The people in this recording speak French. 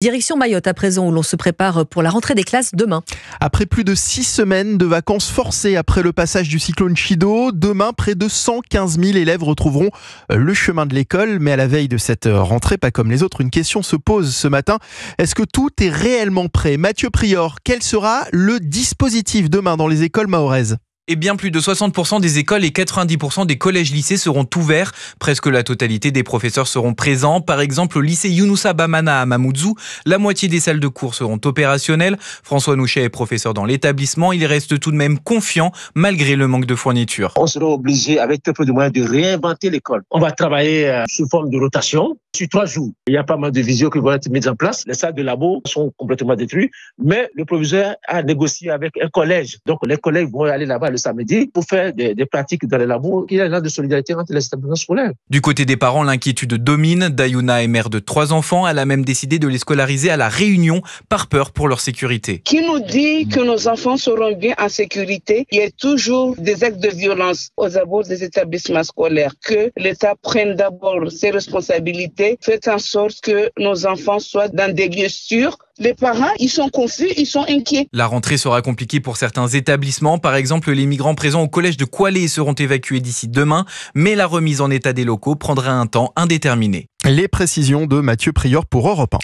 Direction Mayotte à présent où l'on se prépare pour la rentrée des classes demain. Après plus de 6 semaines de vacances forcées après le passage du cyclone Chido, demain près de 115 000 élèves retrouveront le chemin de l'école. Mais à la veille de cette rentrée, pas comme les autres, une question se pose ce matin. Est-ce que tout est réellement prêt? Mathieu Prior, quel sera le dispositif demain dans les écoles mahoraises? Et bien plus de 60% des écoles et 90% des collèges-lycées seront ouverts. Presque la totalité des professeurs seront présents. Par exemple, au lycée Younoussa Bamana à Mamoudzou, la moitié des salles de cours seront opérationnelles. François Nouchet est professeur dans l'établissement. Il reste tout de même confiant malgré le manque de fournitures. On sera obligé, avec très peu de moyens, de réinventer l'école. On va travailler sous forme de rotation sur 3 jours. Il y a pas mal de visios qui vont être mises en place. Les salles de labo sont complètement détruites. Mais le proviseur a négocié avec un collège. Donc les collègues vont aller là-bas le samedi pour faire des pratiques dans les labos. Il y a un an de solidarité entre les établissements scolaires. Du côté des parents, l'inquiétude domine. Dayuna est mère de 3 enfants. Elle a même décidé de les scolariser à La Réunion par peur pour leur sécurité. Qui nous dit que nos enfants seront bien en sécurité? Il y a toujours des actes de violence aux abords des établissements scolaires. Que l'État prenne d'abord ses responsabilités. Faites en sorte que nos enfants soient dans des lieux sûrs. Les parents, ils sont confus, ils sont inquiets. La rentrée sera compliquée pour certains établissements. Par exemple, les migrants présents au collège de Kwalé seront évacués d'ici demain. Mais la remise en état des locaux prendra un temps indéterminé. Les précisions de Mathieu Prior pour Europe 1.